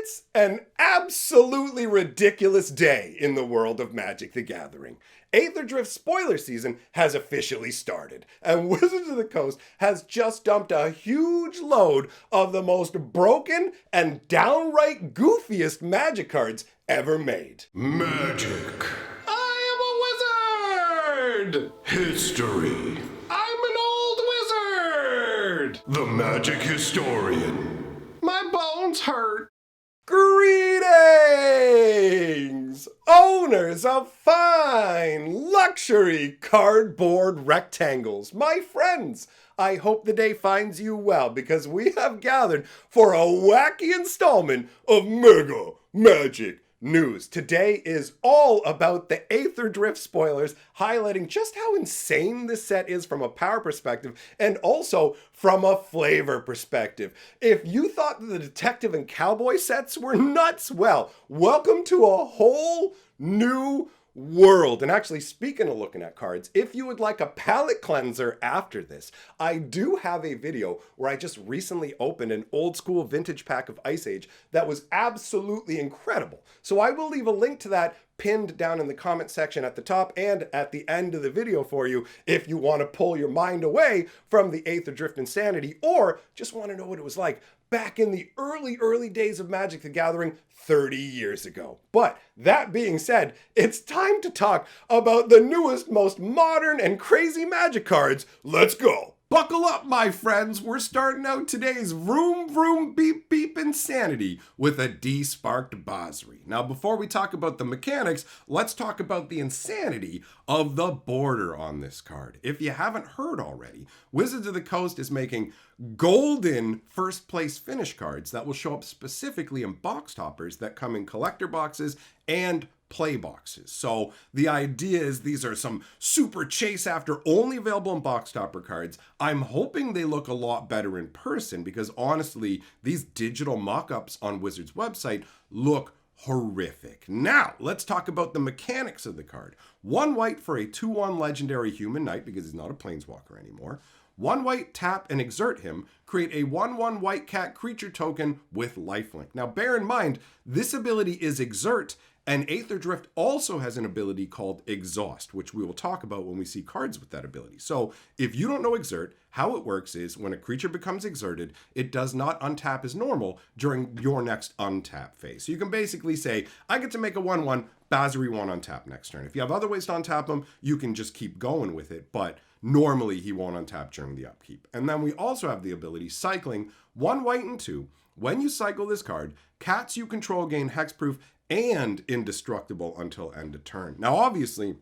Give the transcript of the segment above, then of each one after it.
It's an absolutely ridiculous day in the world of Magic the Gathering. Aetherdrift spoiler season has officially started, and Wizards of the Coast has just dumped a huge load of the most broken and downright goofiest Magic cards ever made. Magic. I am a wizard! History. I'm an old wizard! The Magic Historian. My bones hurt. Greetings, owners of fine luxury cardboard rectangles. My friends, I hope the day finds you well because we have gathered for a wacky installment of Mega Magic News. Today is all about the Aetherdrift spoilers, highlighting just how insane this set is from a power perspective and also from a flavor perspective. If you thought that the detective and cowboy sets were nuts, well, welcome to a whole new world. And actually, speaking of looking at cards, if you would like a palate cleanser after this, I do have a video where I just recently opened an old school vintage pack of Ice Age that was absolutely incredible. So I will leave a link to that pinned down in the comment section at the top and at the end of the video for you if you want to pull your mind away from the Aetherdrift insanity or just want to know what it was like back in the early days of Magic the Gathering 30 years ago. But that being said, it's time to talk about the newest, most modern and crazy Magic cards. Let's go. Buckle up, my friends. We're starting out today's vroom vroom beep beep insanity with a de-sparked Basri. Now, before we talk about the mechanics, let's talk about the insanity of the border on this card. If you haven't heard already, Wizards of the Coast is making golden first place finish cards that will show up specifically in box toppers that come in collector boxes and play boxes. So the idea is these are some super chase after only available in box topper cards. I'm hoping they look a lot better in person because honestly, these digital mock-ups on Wizards website look horrific. Now, let's talk about the mechanics of the card. 1 white for a 2/1 legendary human knight because he's not a planeswalker anymore. 1 white, tap and exert him. Create a 1/1 white cat creature token with lifelink. Now, bear in mind, this ability is exert, and Aetherdrift also has an ability called Exhaust, which we will talk about when we see cards with that ability. So if you don't know Exert, how it works is when a creature becomes exerted, it does not untap as normal during your next untap phase. So you can basically say, I get to make a 1/1, Basri won't untap next turn. If you have other ways to untap him, you can just keep going with it, but normally he won't untap during the upkeep. And then we also have the ability cycling 1 white and 2. When you cycle this card, cats you control gain hexproof and indestructible until end of turn. Now, obviously,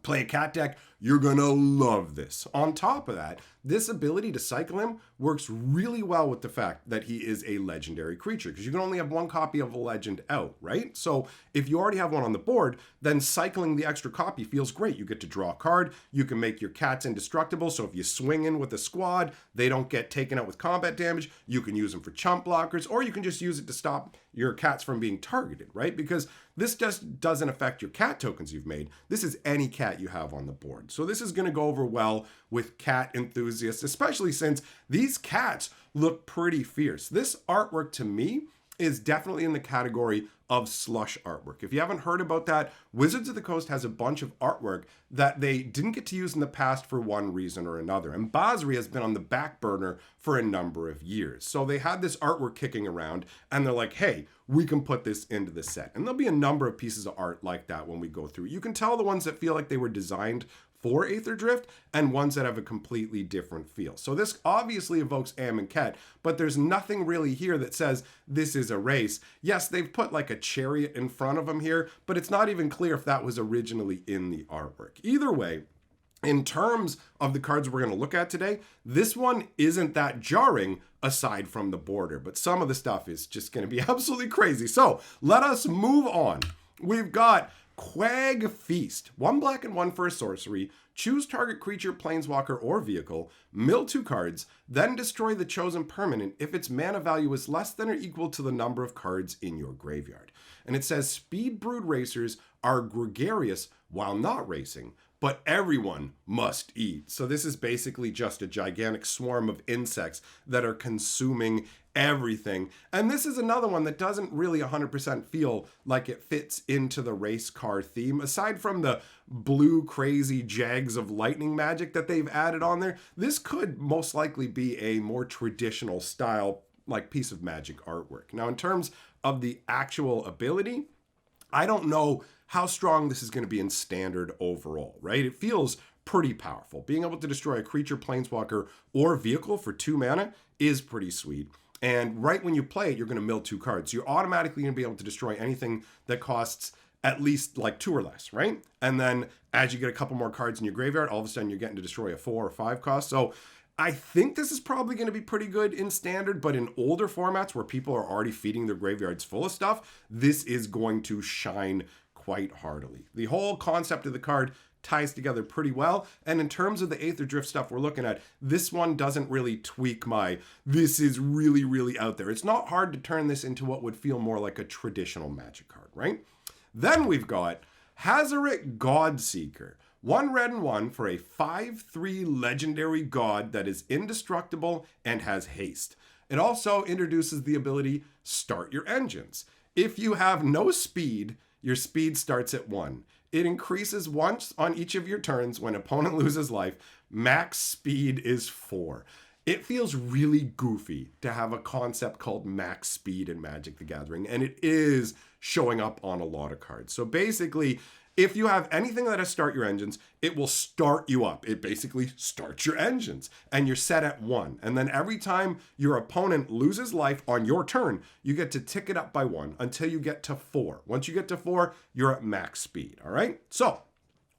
play a cat deck, you're gonna love this. On top of that, this ability to cycle him works really well with the fact that he is a legendary creature, because you can only have 1 copy of a legend out, right? So if you already have one on the board, then cycling the extra copy feels great. You get to draw a card, you can make your cats indestructible, so if you swing in with a squad, they don't get taken out with combat damage, you can use them for chump blockers, or you can just use it to stop your cats from being targeted, right? Because this just doesn't affect your cat tokens you've made. This is any cat you have on the board. So this is going to go over well with cat enthusiasts, especially since these cats look pretty fierce. This artwork to me is definitely in the category of slush artwork. If you haven't heard about that, Wizards of the Coast has a bunch of artwork that they didn't get to use in the past for one reason or another. And Basri has been on the back burner for a number of years. So they had this artwork kicking around and they're like, hey, we can put this into the set. And there'll be a number of pieces of art like that when we go through. You can tell the ones that feel like they were designed for Aetherdrift and ones that have a completely different feel. So this obviously evokes Am and Ket, but there's nothing really here that says this is a race. Yes, they've put like a chariot in front of them here, but it's not even clear if that was originally in the artwork. Either way, in terms of the cards we're going to look at today, this one isn't that jarring aside from the border, but some of the stuff is just going to be absolutely crazy. So let us move on. We've got Quag Feast. 1 black and 1 for a sorcery. Choose target creature, planeswalker, or vehicle. Mill 2 cards. Then destroy the chosen permanent if its mana value is less than or equal to the number of cards in your graveyard. And it says Speed Brood Racers are gregarious while not racing. but everyone must eat. So this is basically just a gigantic swarm of insects that are consuming everything. And this is another one that doesn't really 100% feel like it fits into the race car theme. Aside from the blue crazy jags of lightning magic that they've added on there, this could most likely be a more traditional style like piece of Magic artwork. Now, in terms of the actual ability, I don't know how strong this is going to be in standard overall, right? It feels pretty powerful. Being able to destroy a creature, planeswalker, or vehicle for 2 mana is pretty sweet. And right when you play it, you're going to mill 2 cards. You're automatically going to be able to destroy anything that costs at least like 2 or less, right? And then as you get a couple more cards in your graveyard, all of a sudden you're getting to destroy a 4 or 5 cost. So I think this is probably going to be pretty good in standard, but in older formats where people are already feeding their graveyards full of stuff, this is going to shine quite heartily. The whole concept of the card ties together pretty well, and in terms of the Aetherdrift stuff we're looking at, this one doesn't really tweak my, this is really, really out there. It's not hard to turn this into what would feel more like a traditional Magic card, right? Then we've got CATHARINES Godseeker. 1 red and 1 for a 5/3 legendary god that is indestructible and has haste. It also introduces the ability Start Your Engines. If you have no speed, your speed starts at 1. It increases once on each of your turns when opponent loses life. Max speed is 4. It feels really goofy to have a concept called max speed in Magic the Gathering, and it is showing up on a lot of cards. So basically, if you have anything that has Start Your Engines, it will start you up. It basically starts your engines, and you're set at 1. And then every time your opponent loses life on your turn, you get to tick it up by 1 until you get to 4. Once you get to 4, you're at max speed, all right? So,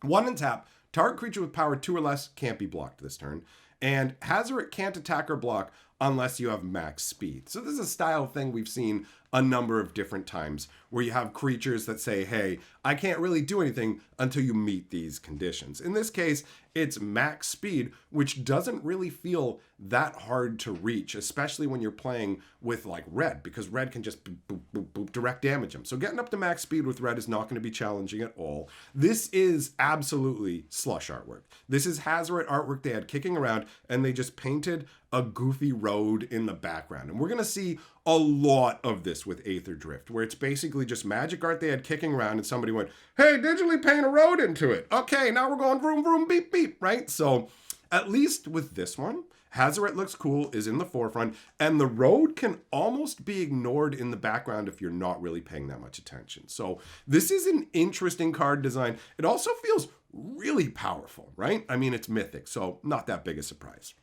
1 and tap, target creature with power 2 or less can't be blocked this turn. And CATHARINES can't attack or block unless you have max speed. So this is a style thing we've seen a number of different times where you have creatures that say, hey, I can't really do anything until you meet these conditions. In this case, it's max speed, which doesn't really feel that hard to reach, especially when you're playing with like red, because red can just boop, boop, boop, boop, direct damage them. So getting up to max speed with red is not going to be challenging at all. This is absolutely slush artwork. This is Hazoret artwork they had kicking around, and they just painted a goofy road in the background. And we're going to see a lot of this with Aetherdrift, where it's basically just Magic art they had kicking around, and somebody went, hey, digitally paint a road into it. Okay, now we're going vroom, vroom, beep, beep, right? So at least with this one, Hazoret looks cool, is in the forefront, and the road can almost be ignored in the background if you're not really paying that much attention. So this is an interesting card design. It also feels really powerful, right? I mean, it's mythic, so not that big a surprise.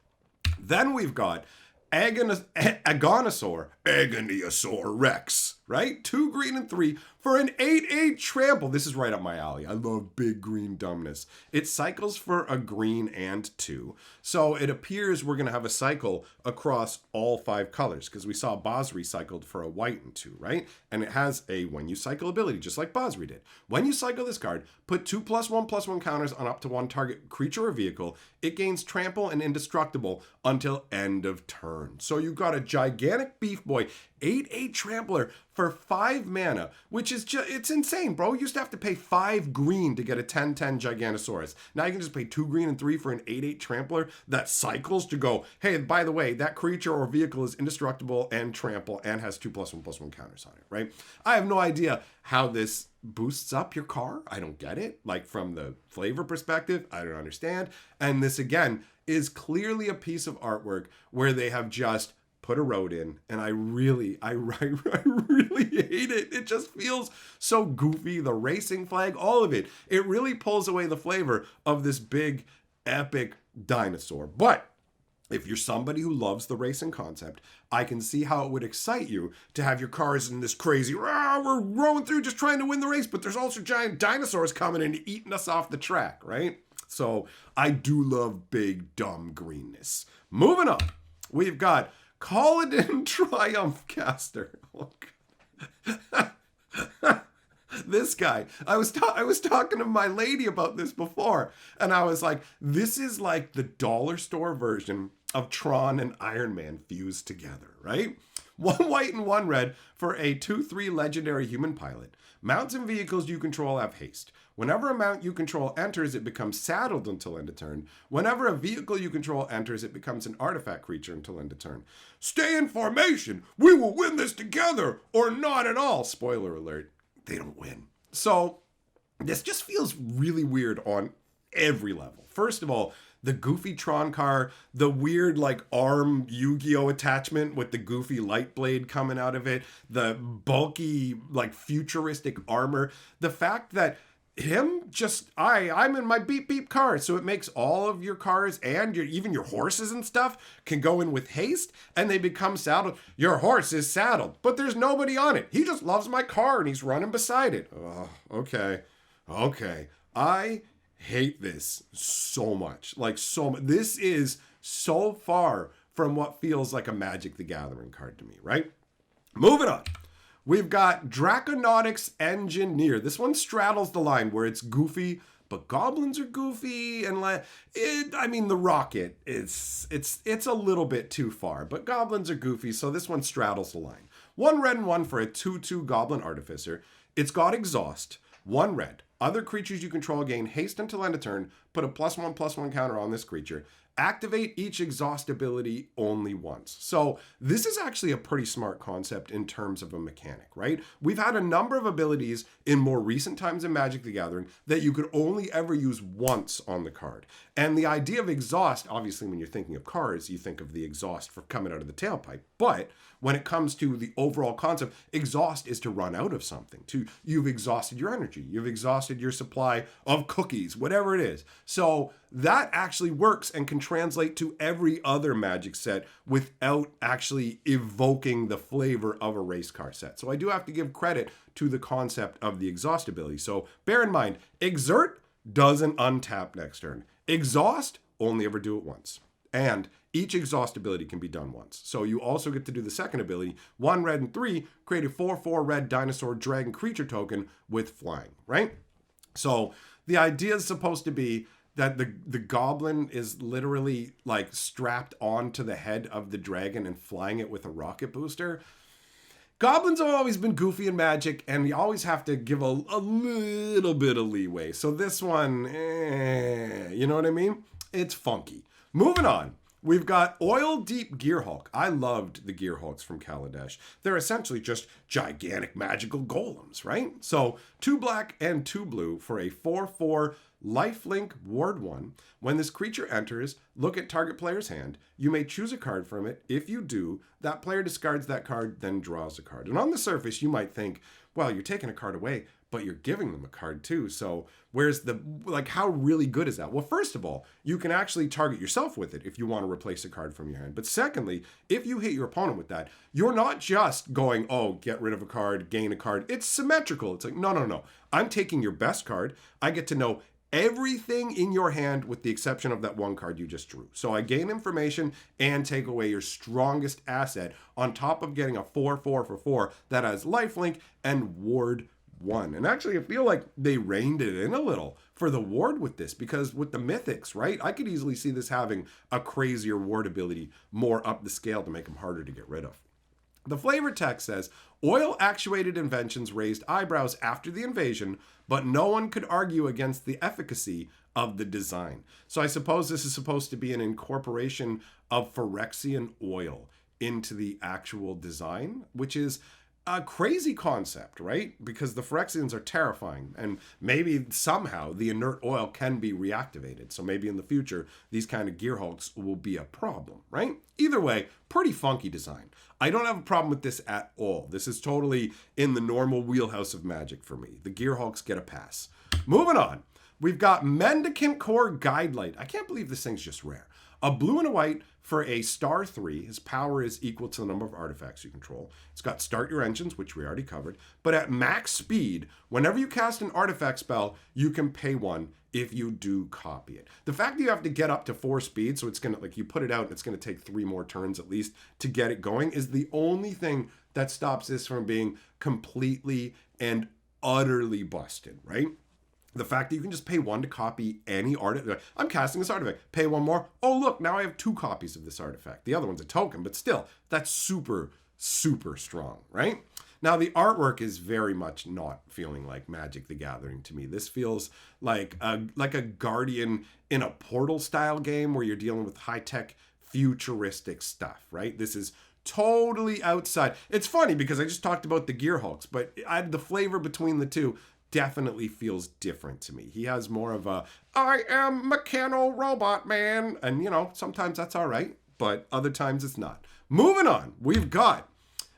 Then we've got Agonisaur Rex, right? 2 green and 3 for an 8/8 trample. This is right up my alley. I love big green dumbness. It cycles for a green and 2. So it appears we're going to have a cycle across all 5 colors, because we saw Basri cycled for a white and 2, right? And it has a when you cycle ability, just like Basri did. When you cycle this card, put 2+1/+1 counters on up to 1 target creature or vehicle. It gains trample and indestructible until end of turn. So you've got a gigantic beef boy, 8/8 trampler for 5 mana, which is just, it's insane, bro. You used to have to pay 5 green to get a 10/10 Giganosaurus. Now you can just pay 2 green and 3 for an 8/8 trampler that cycles to go, hey, by the way, that creature or vehicle is indestructible and trample and has 2+1/+1 counters on it, right? I have no idea how this boosts up your car. I don't get it. Like from the flavor perspective, I don't understand. And this again is clearly a piece of artwork where they have just put a road in, and I really hate it. It just feels so goofy. The racing flag, all of it. It really pulls away the flavor of this big, epic dinosaur. But if you're somebody who loves the racing concept, I can see how it would excite you to have your cars in this crazy, we're rolling through just trying to win the race, but there's also giant dinosaurs coming and eating us off the track, right? So I do love big, dumb greenness. Moving on, we've got Kaladin Triumph Caster. This guy, I was talking to my lady about this before, and I was like, this is like the dollar store version of Tron and Iron Man fused together, right? 1 white and 1 red for a 2/3 legendary human pilot. Mounts and vehicles you control have haste. Whenever a mount you control enters, it becomes saddled until end of turn. Whenever a vehicle you control enters, it becomes an artifact creature until end of turn. Stay in formation. We will win this together or not at all. Spoiler alert, they don't win. So this just feels really weird on every level. First of all, the goofy Tron car, the weird like arm Yu-Gi-Oh attachment with the goofy light blade coming out of it, the bulky like futuristic armor, the fact that I'm in my beep beep car, so it makes all of your cars and even your horses and stuff can go in with haste and they become saddled. Your horse is saddled, but there's nobody on it. He just loves my car and he's running beside it. Oh, okay. I hate this so much. Like so much. This is so far from what feels like a Magic the Gathering card to me, right? Moving on. We've got Draconautics Engineer. This one straddles the line where it's goofy, but goblins are goofy, and the rocket it's a little bit too far, but goblins are goofy, so this one straddles the line. 1 red and 1 for a 2/2 Goblin Artificer. It's got Exhaust. 1 red. Other creatures you control gain haste until end of turn. Put a +1/+1 counter on this creature. Activate each exhaust ability only once. So this is actually a pretty smart concept in terms of a mechanic, right? We've had a number of abilities in more recent times in Magic the Gathering that you could only ever use once on the card. And the idea of exhaust, obviously when you're thinking of cards, you think of the exhaust for coming out of the tailpipe. But when it comes to the overall concept, exhaust is to run out of something. You've exhausted your energy. You've exhausted your supply of cookies, whatever it is. So that actually works and can translate to every other Magic set without actually evoking the flavor of a race car set. So I do have to give credit to the concept of the exhaust ability. So bear in mind, Exert doesn't untap next turn. Exhaust, only ever do it once. And each exhaust ability can be done once. So you also get to do the second ability, 1 red and 3, create a 4/4 red dinosaur dragon creature token with flying, right? So the idea is supposed to be that the goblin is literally like strapped onto the head of the dragon and flying it with a rocket booster. Goblins have always been goofy in Magic, and you always have to give a little bit of leeway. So this one, you know what I mean? It's funky. Moving on. We've got Oil Deep Gearhulk. I loved the Gearhulks from Kaladesh. They're essentially just gigantic magical golems, right? So 2 black and 2 blue for a 4/4 lifelink ward 1. When this creature enters, look at target player's hand. You may choose a card from it. If you do, that player discards that card, then draws a card. And on the surface, you might think, well, you're taking a card away, but you're giving them a card too. So where's how really good is that? Well, first of all, you can actually target yourself with it if you want to replace a card from your hand. But secondly, if you hit your opponent with that, you're not just going, oh, get rid of a card, gain a card. It's symmetrical. It's like, no. I'm taking your best card. I get to know everything in your hand with the exception of that one card you just drew. So I gain information and take away your strongest asset on top of getting a 4/4 for 4 that has lifelink and ward 1. And actually, I feel like they reined it in a little for the ward with this, because with the mythics, right? I could easily see this having a crazier ward ability more up the scale to make them harder to get rid of. The flavor text says, oil-actuated inventions raised eyebrows after the invasion, but no one could argue against the efficacy of the design. So I suppose this is supposed to be an incorporation of Phyrexian oil into the actual design, which is a crazy concept, right? Because the Phyrexians are terrifying, and maybe somehow the inert oil can be reactivated. So maybe in the future, these kind of Gearhulks will be a problem, right? Either way, pretty funky design. I don't have a problem with this at all. This is totally in the normal wheelhouse of Magic for me. The Gearhulks get a pass. Moving on. We've got Mendicant Core Guidelight. I can't believe this thing's just rare. A blue and a white for a star 3. His power is equal to the number of artifacts you control. It's got Start Your Engines, which we already covered. But at max speed, whenever you cast an artifact spell, you can pay 1 if you do copy it. The fact that you have to get up to 4 speed, so it's going to, you put it out and it's going to take 3 more turns at least to get it going, is the only thing that stops this from being completely and utterly busted, right? The fact that you can just pay 1 to copy any artifact. I'm casting this artifact. Pay 1 more. Oh, look, now I have 2 copies of this artifact. The other one's a token, but still, that's super, super strong, right? Now, the artwork is very much not feeling like Magic the Gathering to me. This feels like a Guardian in a Portal style game where you're dealing with high-tech futuristic stuff, right? This is totally outside. It's funny because I just talked about the Gear Hulks, but the flavor between the two definitely feels different to me. He has more of a, I am mechano robot man. And, sometimes that's all right, but other times it's not. Moving on, we've got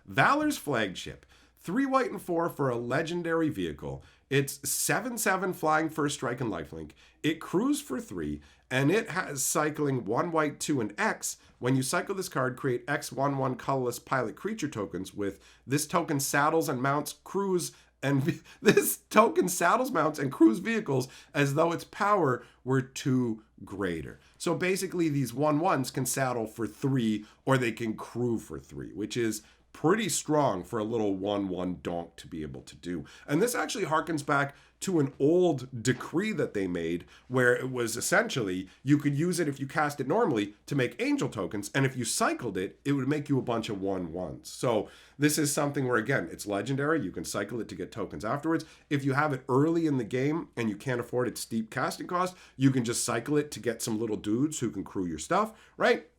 Valor's Flagship. 3 white and 4 for a legendary vehicle. It's 7/7 flying first strike and lifelink. It crews for 3, and it has cycling 1 white, 2, and X. When you cycle this card, create X/1/1 colorless pilot creature tokens with this token saddles and mounts crews and this token saddles, mounts, and crews vehicles as though its power were 2 greater. So basically these 1/1s can saddle for 3 or they can crew for 3, which is pretty strong for a little 1/1 donk to be able to do. And this actually harkens back to an old decree that they made where it was essentially you could use it if you cast it normally to make angel tokens, and if you cycled it, it would make you a bunch of 1/1s. So this is something where, again, it's legendary. You can cycle it to get tokens afterwards. If you have it early in the game and you can't afford its steep casting cost, you can just cycle it to get some little dudes who can crew your stuff, right?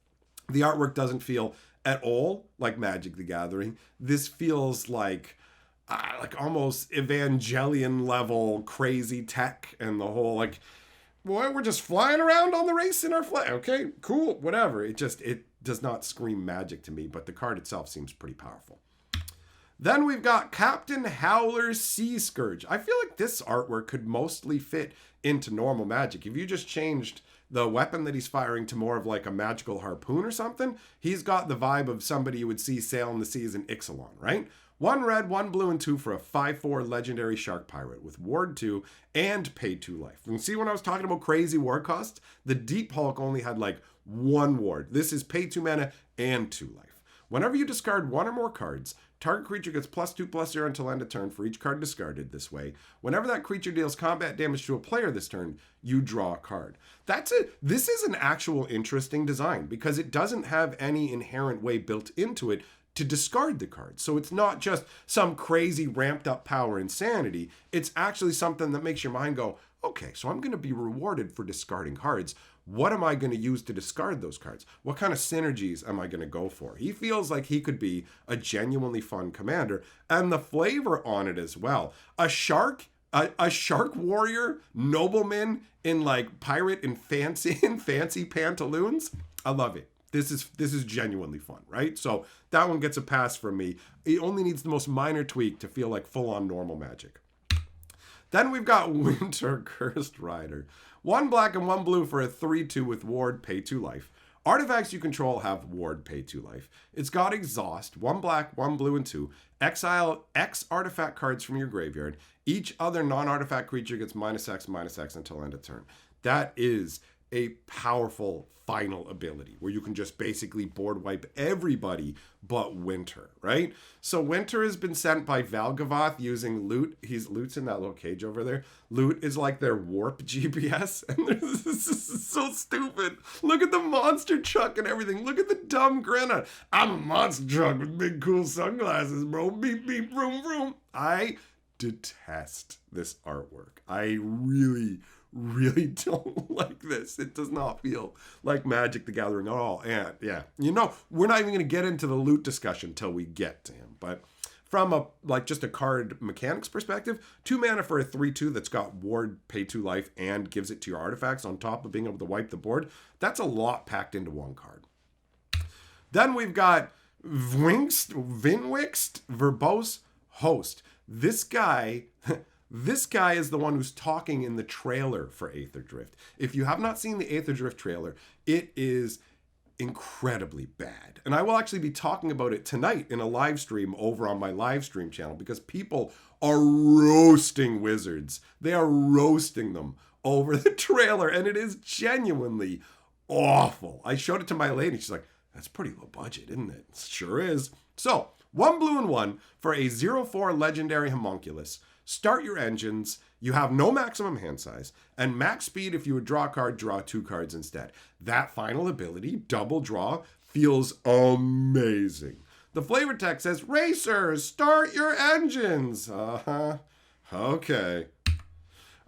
The artwork doesn't feel at all like Magic the Gathering. This feels like almost Evangelion level crazy tech and the whole boy, we're just flying around on the race in our flag. Okay, cool, whatever. It does not scream Magic to me, but the card itself seems pretty powerful. Then we've got Captain Howler's Sea Scourge. I feel like this artwork could mostly fit into normal Magic. If you just changed the weapon that he's firing to more of like a magical harpoon or something, he's got the vibe of somebody you would see sailing the seas in Ixalan, right? 1 red, 1 blue, and 2 for a 5/4 legendary shark pirate with ward 2 and pay 2 life. You can see when I was talking about crazy ward costs, the Deep Hulk only had 1 ward. This is pay 2 mana and 2 life. Whenever you discard 1 or more cards, target creature gets +2/+0 until end of turn for each card discarded this way. Whenever that creature deals combat damage to a player this turn, you draw a card. This is an actual interesting design because it doesn't have any inherent way built into it to discard the card. So it's not just some crazy ramped up power insanity. It's actually something that makes your mind go, okay, so I'm going to be rewarded for discarding cards. What am I going to use to discard those cards? What kind of synergies am I going to go for? He feels like he could be a genuinely fun commander, and the flavor on it as well. A shark warrior nobleman in pirate and fancy pantaloons. I love it. This is genuinely fun, right? So that one gets a pass from me. It only needs the most minor tweak to feel like full-on normal Magic. Then we've got Winter Cursed Rider. 1 black and 1 blue for a 3/2 with ward, pay 2 life. Artifacts you control have ward, pay 2 life. It's got exhaust, 1 black, 1 blue, and 2. Exile X artifact cards from your graveyard. Each other non-artifact creature gets -X until end of turn. That is a powerful final ability where you can just basically board wipe everybody but Winter, right? So Winter has been sent by Valgavoth using Loot. Loot's in that little cage over there. Loot is like their warp GPS, and this is so stupid. Look at the monster truck and everything. Look at the dumb grin on. I'm a monster truck with big cool sunglasses, bro. Beep beep vroom vroom. I detest this artwork. I really don't like this. It does not feel like Magic the Gathering at all. And yeah, we're not even going to get into the Loot discussion until we get to him. But from just a card mechanics perspective, 2 mana for a 3/2 that's got ward, pay 2 life, and gives it to your artifacts on top of being able to wipe the board. That's a lot packed into one card. Then we've got Vinwixt Verbose Host. This guy is the one who's talking in the trailer for Aetherdrift. If you have not seen the Aetherdrift trailer, it is incredibly bad. And I will actually be talking about it tonight in a live stream over on my live stream channel because people are roasting Wizards. They are roasting them over the trailer, and it is genuinely awful. I showed it to my lady. She's like, that's pretty low budget, isn't it? It sure is. So, 1 blue and 1 for a 0/4 legendary homunculus. Start your engines. You have no maximum hand size, and max speed if you would draw a card, draw 2 cards instead. That final ability, double draw, feels amazing. The flavor text says, Racers, start your engines. Okay.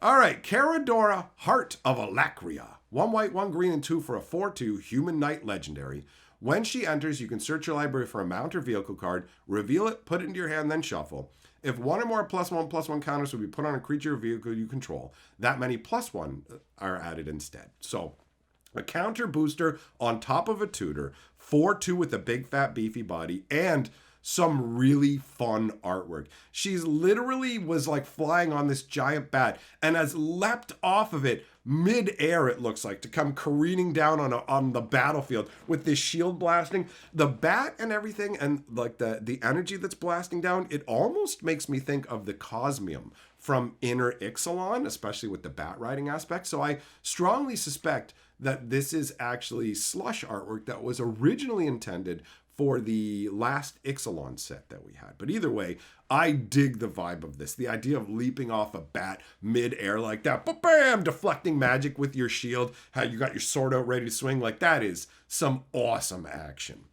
All right, Caradora, Heart of Alacria. 1 white, 1 green, and 2 for a 4/2 Human Knight Legendary. When she enters, you can search your library for a mount or vehicle card, reveal it, put it into your hand, then shuffle. If one or more +1/+1 counters will be put on a creature or vehicle you control, that many +1 are added instead. So, a counter booster on top of a tutor, 4/2 with a big fat beefy body, and some really fun artwork. She's literally was like flying on this giant bat and has leapt off of it mid-air, it looks like, to come careening down on the battlefield with this shield blasting. The bat and everything, and like the energy that's blasting down, it almost makes me think of the Cosmium from Inner Ixalan, especially with the bat riding aspect. So I strongly suspect that this is actually slush artwork that was originally intended for the last Ixalan set that we had. But either way, I dig the vibe of this. The idea of leaping off a bat mid-air like that, bam, deflecting magic with your shield, how you got your sword out ready to swing, like that is some awesome action.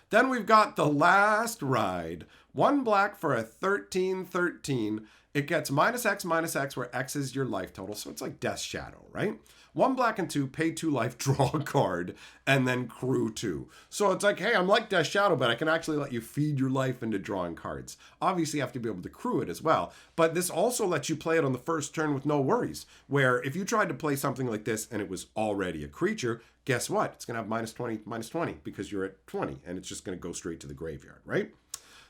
Then we've got the last ride. 1 black for a 13/13. It gets -X, where X is your life total. So it's like Death Shadow, right? 1 black and 2, pay 2 life, draw a card, and then crew 2. So it's like, hey, I'm like Death Shadow, but I can actually let you feed your life into drawing cards. Obviously, you have to be able to crew it as well. But this also lets you play it on the first turn with no worries, where if you tried to play something like this and it was already a creature, guess what? It's going to have -20, because you're at 20, and it's just going to go straight to the graveyard, right?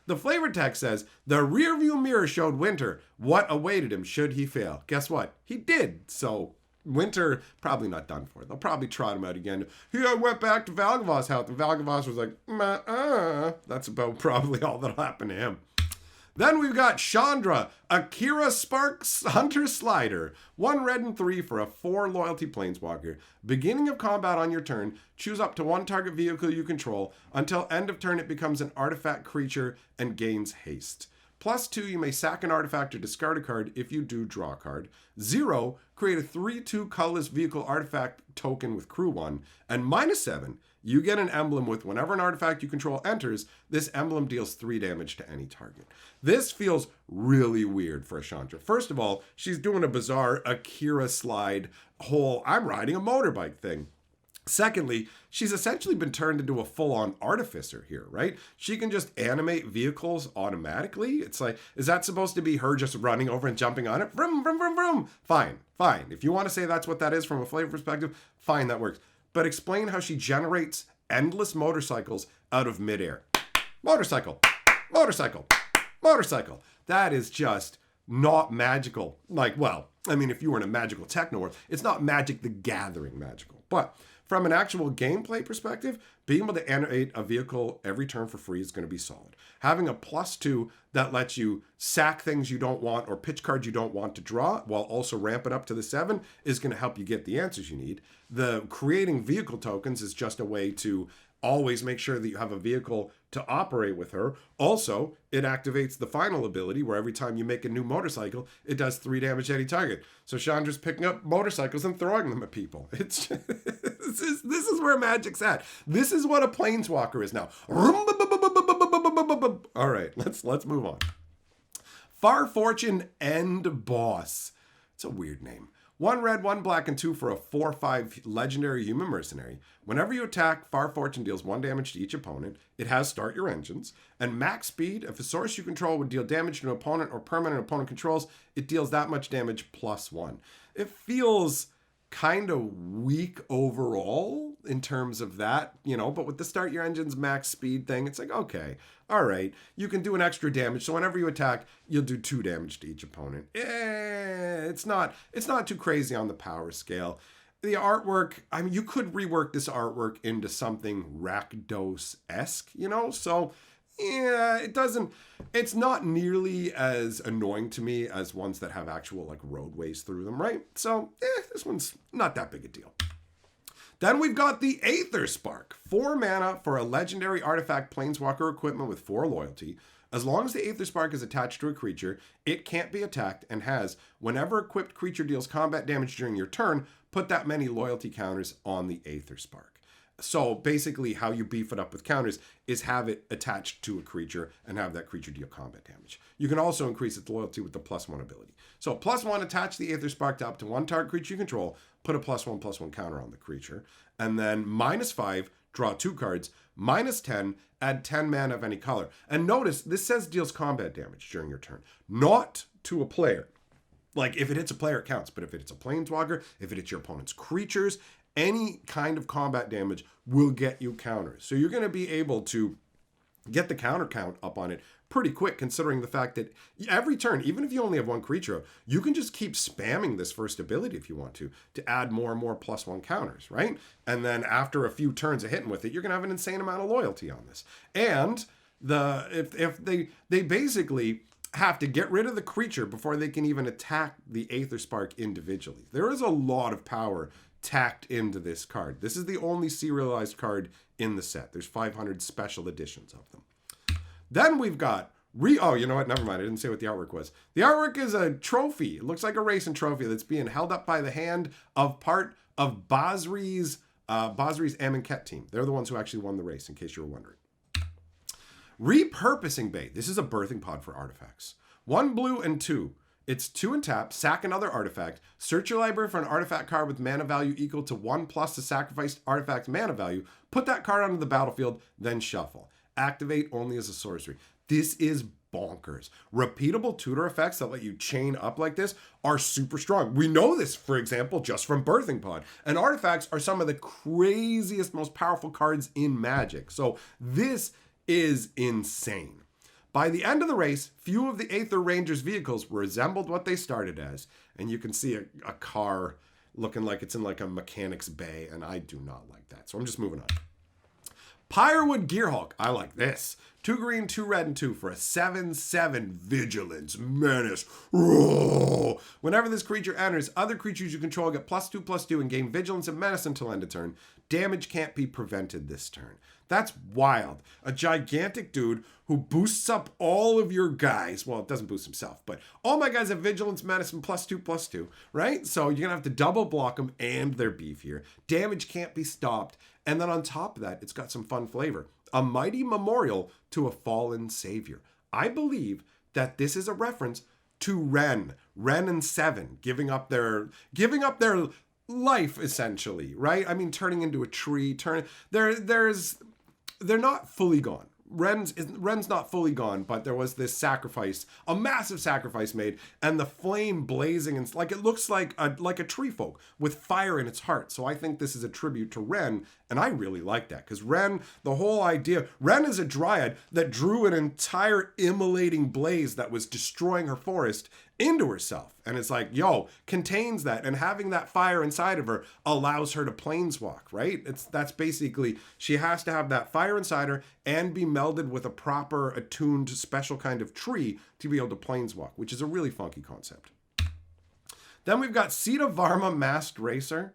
The flavor text says, the rearview mirror showed Winter what awaited him should he fail. Guess what? He did. So Winter, probably not done for. They'll probably trot him out again. He went back to Valgavoth's house, and Valgavoth was like, that's about probably all that'll happen to him. Then we've got Chandra, Akira Sparks Hunter Slider. 1 red and 3 for a 4 loyalty planeswalker. Beginning of combat on your turn, choose up to 1 target vehicle you control. Until end of turn, it becomes an artifact creature and gains haste. +2, you may sack an artifact or discard a card. If you do, draw a card. 0, create a 3/2 colorless vehicle artifact token with crew 1. And -7, you get an emblem with whenever an artifact you control enters, this emblem deals 3 damage to any target. This feels really weird for a Chandra. First of all, she's doing a bizarre Akira slide whole I'm riding a motorbike thing. Secondly, she's essentially been turned into a full-on artificer here, right? She can just animate vehicles automatically. It's like, is that supposed to be her just running over and jumping on it? Vroom, vroom, vroom, vroom. Fine. If you want to say that's what that is from a flavor perspective, fine, that works. But explain how she generates endless motorcycles out of midair. Motorcycle. That is just not magical. Like, well, I mean, if you were in a magical techno world, it's not Magic the Gathering magical. But from an actual gameplay perspective, being able to animate a vehicle every turn for free is going to be solid. Having a +2 that lets you sack things you don't want or pitch cards you don't want to draw while also ramp it up to the 7 is going to help you get the answers you need. The creating vehicle tokens is just a way to always make sure that you have a vehicle to operate with her. Also, it activates the final ability where every time you make a new motorcycle, it does 3 damage to any target. So Chandra's picking up motorcycles and throwing them at people. It's just, this is where Magic's at. This is what a planeswalker is now. All right, let's move on. Far Fortune End Boss. It's a weird name. 1 red, 1 black, and 2 for a 4/5 legendary human mercenary. Whenever you attack, Far Fortune deals 1 damage to each opponent. It has Start Your Engines. And max speed, if a source you control would deal damage to an opponent or permanent opponent controls, it deals that much damage +1. It feels kind of weak overall in terms of that, but with the Start Your Engines max speed thing, it's like, okay, all right, you can do an extra damage. So whenever you attack, you'll do 2 damage to each opponent. It's not too crazy on the power scale. The artwork, I mean, you could rework this artwork into something Rakdos-esque, so yeah, it's not nearly as annoying to me as ones that have actual roadways through them, right? So this one's not that big a deal. Then we've got the Aether Spark. 4 mana for a legendary artifact planeswalker equipment with 4 loyalty. As long as the Aether Spark is attached to a creature, it can't be attacked and has, whenever equipped creature deals combat damage during your turn, put that many loyalty counters on the Aether Spark. So basically how you beef it up with counters is have it attached to a creature and have that creature deal combat damage. You can also increase its loyalty with the +1 ability. So +1, attach the Aether Spark to up to one target creature you control, put a +1/+1 counter on the creature, and then -5, draw 2 cards, -10, add 10 mana of any color. And notice, this says deals combat damage during your turn, not to a player. Like, if it hits a player, it counts. But if it hits a planeswalker, if it hits your opponent's creatures, any kind of combat damage will get you counters. So you're going to be able to get the counter count up on it pretty quick, considering the fact that every turn, even if you only have one creature, you can just keep spamming this first ability if you want to add more and more +1 counters, right? And then after a few turns of hitting with it, you're going to have an insane amount of loyalty on this. And if they basically have to get rid of the creature before they can even attack the Aether Spark individually. There is a lot of power tacked into this card. This is the only serialized card in the set. There's 500 special editions of them. Then we've got oh, you know what? Never mind. I didn't say what the artwork was. The artwork is a trophy. It looks like a racing trophy that's being held up by the hand of part of Basri's Amonkhet team. They're the ones who actually won the race, in case you were wondering. Repurposing Bait. This is a birthing pod for artifacts. 1 blue and 2. It's 2 and tap, sack another artifact, search your library for an artifact card with mana value equal to 1+ the sacrificed artifact's mana value, put that card onto the battlefield, then shuffle. Activate only as a sorcery. This is bonkers. Repeatable tutor effects that let you chain up like this are super strong. We know this, for example, just from Birthing Pod. And artifacts are some of the craziest, most powerful cards in Magic. So this is insane. By the end of the race, few of the Aether Rangers' vehicles resembled what they started as. And you can see a car looking like it's in like a mechanic's bay, and I do not like that. So I'm just moving on. Pyrewood Gearhulk. I like this. 2 green, 2 red, and 2 for a 7/7 Vigilance Menace. Roar. Whenever this creature enters, other creatures you control get +2/+2 and gain Vigilance and Menace until end of turn. Damage can't be prevented this turn. That's wild. A gigantic dude who boosts up all of your guys. Well, it doesn't boost himself, but all my guys have Vigilance, Menace, and +2/+2, right? So you're going to have to double block them and their beef here. Damage can't be stopped. And then on top of that, it's got some fun flavor. A mighty memorial to a fallen savior. I believe that this is a reference to Ren and Seven giving up their life, essentially, right? I mean, turning into a tree, they're not fully gone. Ren's not fully gone, but there was this sacrifice, a massive sacrifice made, and the flame blazing, and like it looks like a tree folk with fire in its heart. So I think this is a tribute to Ren, and I really like that because Ren, the whole idea, Ren is a dryad that drew an entire immolating blaze that was destroying her forest into herself, and it's like, yo, contains that, and having that fire inside of her allows her to planeswalk, right? That's basically, she has to have that fire inside her and be melded with a proper attuned special kind of tree to be able to planeswalk, which is a really funky concept. Then we've got Sita Varma Masked Racer.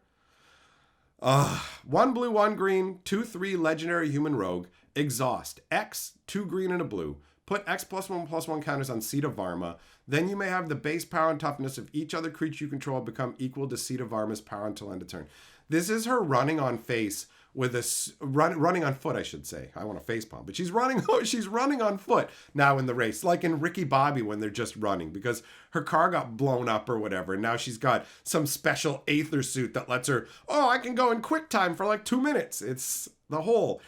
1 blue, 1 green, 2/3 legendary human rogue. Exhaust. X, 2 green and a blue. Put X +1/+1 counters on Sita Varma. Then you may have the base power and toughness of each other creature you control become equal to Sita Varma's power until end of turn. This is her running on face with running on foot, I should say. I want a face palm, but she's running on foot now in the race, like in Ricky Bobby when they're just running, because her car got blown up or whatever, and now she's got some special Aether suit that lets her, I can go in quick time for like 2 minutes. It's the whole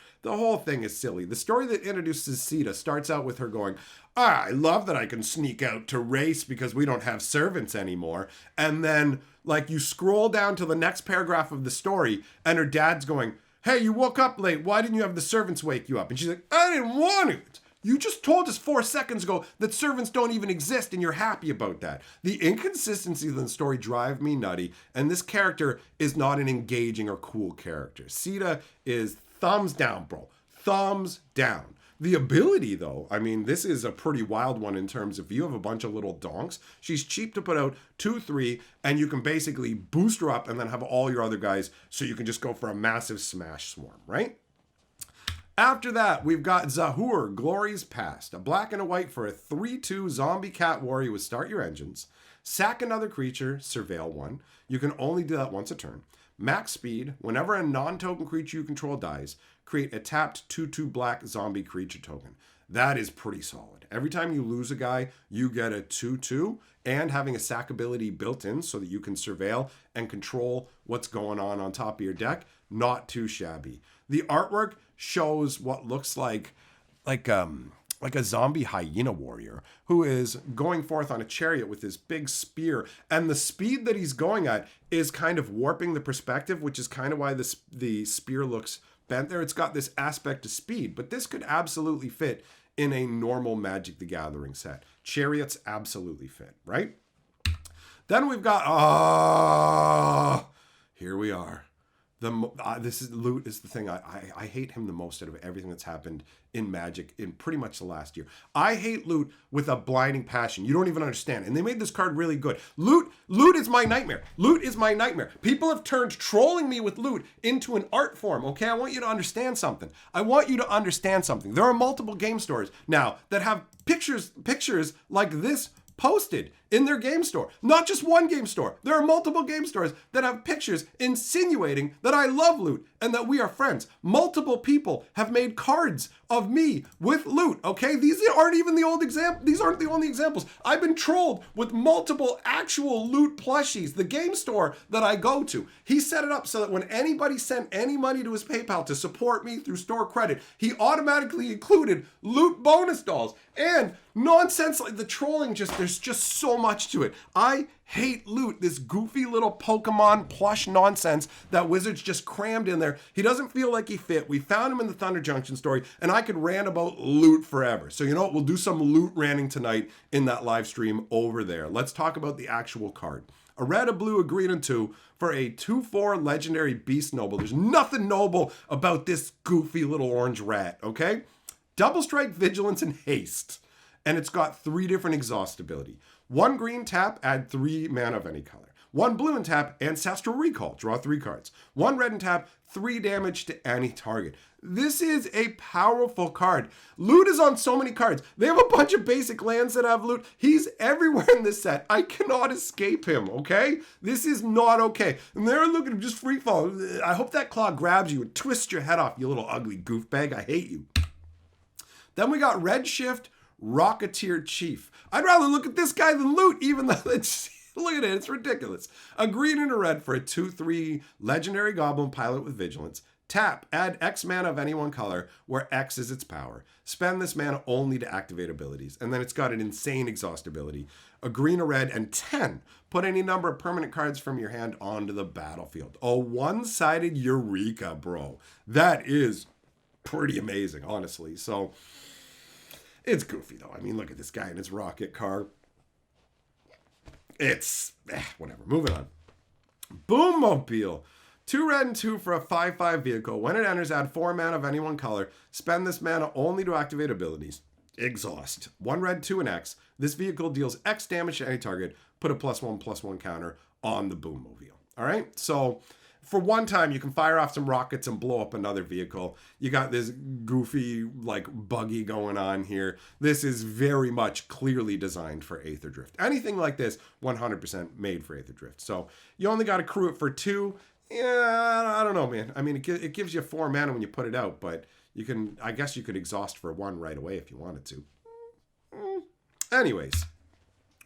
thing is silly. The story that introduces Sita starts out with her going, I love that I can sneak out to race because we don't have servants anymore. And then like you scroll down to the next paragraph of the story and her dad's going, hey, you woke up late. Why didn't you have the servants wake you up? And she's like, I didn't want it. You just told us 4 seconds ago that servants don't even exist and you're happy about that. The inconsistencies in the story drive me nutty, and this character is not an engaging or cool character. Sita is thumbs down, bro. Thumbs down. The ability, though, I mean, this is a pretty wild one in terms of you have a bunch of little donks. She's cheap to put out 2/3, and you can basically boost her up and then have all your other guys so you can just go for a massive smash swarm, right? After that, we've got Zahur, Glory's Past. A black and a white for a 3/2 zombie cat warrior with start your engines. Sack another creature, surveil one. You can only do that once a turn. Max speed, whenever a non-token creature you control dies, create a tapped 2/2 black zombie creature token. That is pretty solid. Every time you lose a guy, you get a 2/2, and having a sack ability built in so that you can surveil and control what's going on top of your deck. Not too shabby. The artwork shows what looks like a zombie hyena warrior who is going forth on a chariot with his big spear, and the speed that he's going at is kind of warping the perspective, which is kind of why the spear looks bent there. It's got this aspect of speed, but this could absolutely fit in a normal Magic the Gathering set. Chariots absolutely fit, right? Then we've got, here we are. Loot is the thing. I hate him the most out of everything that's happened in Magic in pretty much the last year. I hate Loot with a blinding passion. You don't even understand. And they made this card really good. Loot is my nightmare. Loot is my nightmare. People have turned trolling me with Loot into an art form, okay? I want you to understand something. There are multiple game stores now that have pictures like this posted in their game store. Not just one game store. There are multiple game stores that have pictures insinuating that I love Loot and that we are friends. Multiple people have made cards of me with Loot, okay? These aren't even the old example. These aren't the only examples. I've been trolled with multiple actual Loot plushies. The game store that I go to, he set it up so that when anybody sent any money to his PayPal to support me through store credit, he automatically included Loot bonus dolls. And nonsense like the trolling, there's just so much to it. I hate Loot, this goofy little Pokemon plush nonsense that Wizards just crammed in there. He doesn't feel like he fit. We found him in the Thunder Junction story, and I could rant about Loot forever. So you know what? We'll do some Loot ranting tonight in that live stream over there. Let's talk about the actual card. A red, a blue, a green, and 2 for a 2/4 legendary beast noble. There's nothing noble about this goofy little orange rat, okay? Double strike, vigilance, and haste. And it's got 3 different exhaust ability. 1 green tap, add 3 mana of any color. 1 blue and tap, Ancestral Recall, draw 3 cards. 1 red and tap, 3 damage to any target. This is a powerful card. Loot is on so many cards. They have a bunch of basic lands that have Loot. He's everywhere in this set. I cannot escape him, okay? This is not okay. And they're looking to just free fall. I hope that claw grabs you and twists your head off, you little ugly goofbag. I hate you. Then we got Redshift Rocketeer Chief. I'd rather look at this guy than Loot, even though it's, look at it, it's ridiculous. A green and a red for a 2/3 legendary goblin pilot with vigilance. Tap, add X mana of any one color, where X is its power. Spend this mana only to activate abilities. And then it's got an insane exhaust ability. A green, a red, and 10. Put any number of permanent cards from your hand onto the battlefield. A one-sided Eureka, bro. That is pretty amazing, honestly. So it's goofy, though. I mean, look at this guy in his rocket car. It's, whatever. Moving on. Boommobile. 2 red and 2 for a 5/5 vehicle. When it enters, add 4 mana of any one color. Spend this mana only to activate abilities. Exhaust. 1 red, 2 and X. This vehicle deals X damage to any target. Put a +1/+1 counter on the Boommobile. All right? So for one time, you can fire off some rockets and blow up another vehicle. You got this goofy, like, buggy going on here. This is very much clearly designed for Aetherdrift. Anything like this, 100% made for Aetherdrift. So you only got to crew it for 2. Yeah, I don't know, man. I mean, it gives you 4 mana when you put it out, but you can, I guess you could exhaust for 1 right away if you wanted to. Anyways,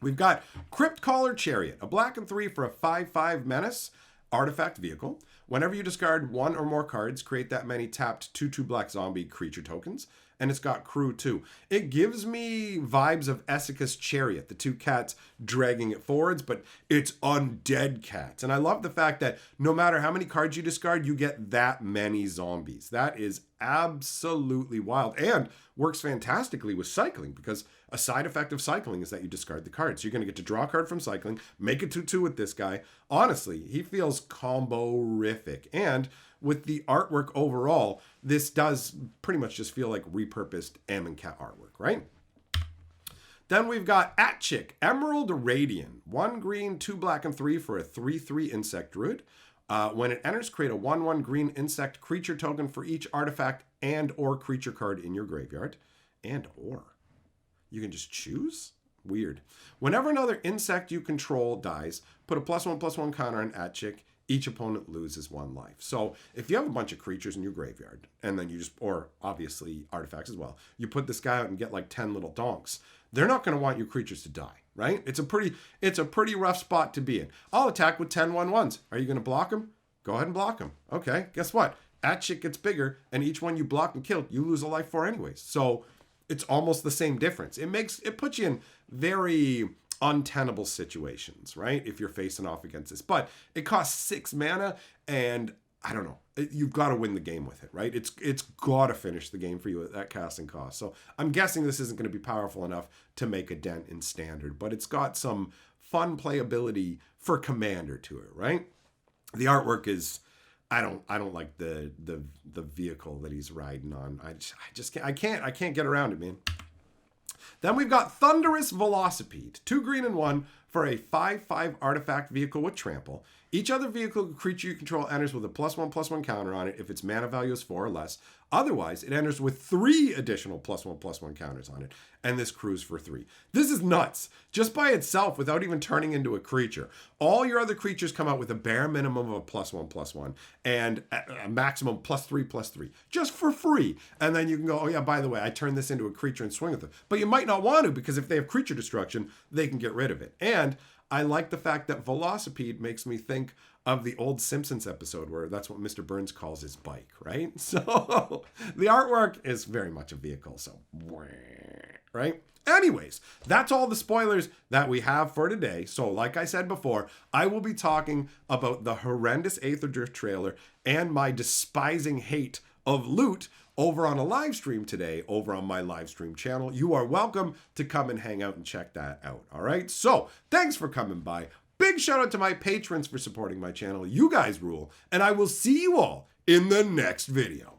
we've got Crypt Caller Chariot, a black and 3 for a 5/5 menace artifact vehicle. Whenever you discard 1 or more cards, create that many tapped 2/2 black zombie creature tokens. And it's got crew too. It gives me vibes of Essica's Chariot, the 2 cats dragging it forwards, but it's undead cats. And I love the fact that no matter how many cards you discard, you get that many zombies. That is absolutely wild and works fantastically with cycling, because a side effect of cycling is that you discard the card. So you're going to get to draw a card from cycling, make a 2/2 with this guy. Honestly, he feels combo-rific. And with the artwork overall, this does pretty much just feel like repurposed Amonkhet artwork, right? Then we've got Atchik, Emerald Radiant. 1 green, 2 black, and 3 for a 3/3 insect druid. When it enters, create a 1/1 green insect creature token for each artifact and or creature card in your graveyard. And or. You can just choose? Weird. Whenever another insect you control dies, put a +1/+1 counter on Atchik. each opponent loses 1 life. So if you have a bunch of creatures in your graveyard, and then you just, or obviously artifacts as well, you put this guy out and get like 10 little donks, they're not going to want your creatures to die, right? It's a pretty rough spot to be in. I'll attack with 10 1/1s. Are you going to block them? Go ahead and block them. Okay, guess what? That shit gets bigger, and each one you block and kill, you lose a life for anyways. So it's almost the same difference. It puts you in very untenable situations, right? If you're facing off against this. But it costs 6 mana, and I don't know. You've got to win the game with it, right? It's got to finish the game for you at that casting cost. So I'm guessing this isn't going to be powerful enough to make a dent in standard, but it's got some fun playability for commander to it, right? The artwork is, I don't like the vehicle that he's riding on. I can't get around it, man. Then we've got Thunderous Velocipede, 2 green and 1 for a 5/5 artifact vehicle with trample. Each other vehicle creature you control enters with a +1/+1 counter on it if its mana value is 4 or less. Otherwise, it enters with 3 additional +1/+1 counters on it, and this crews for 3. This is nuts. Just by itself, without even turning into a creature. All your other creatures come out with a bare minimum of a +1/+1, and a maximum +3/+3, just for free. And then you can go, oh yeah, by the way, I turned this into a creature and swing with it. But you might not want to, because if they have creature destruction, they can get rid of it. And I like the fact that Velocipede makes me think of the old Simpsons episode where that's what Mr. Burns calls his bike, right? So the artwork is very much a vehicle, so right? Anyways, that's all the spoilers that we have for today. So like I said before, I will be talking about the horrendous Aetherdrift trailer and my despising hate of loot over on a live stream today, over on my live stream channel. You are welcome to come and hang out and check that out, all right? So, thanks for coming by. Big shout out to my patrons for supporting my channel. You guys rule, and I will see you all in the next video.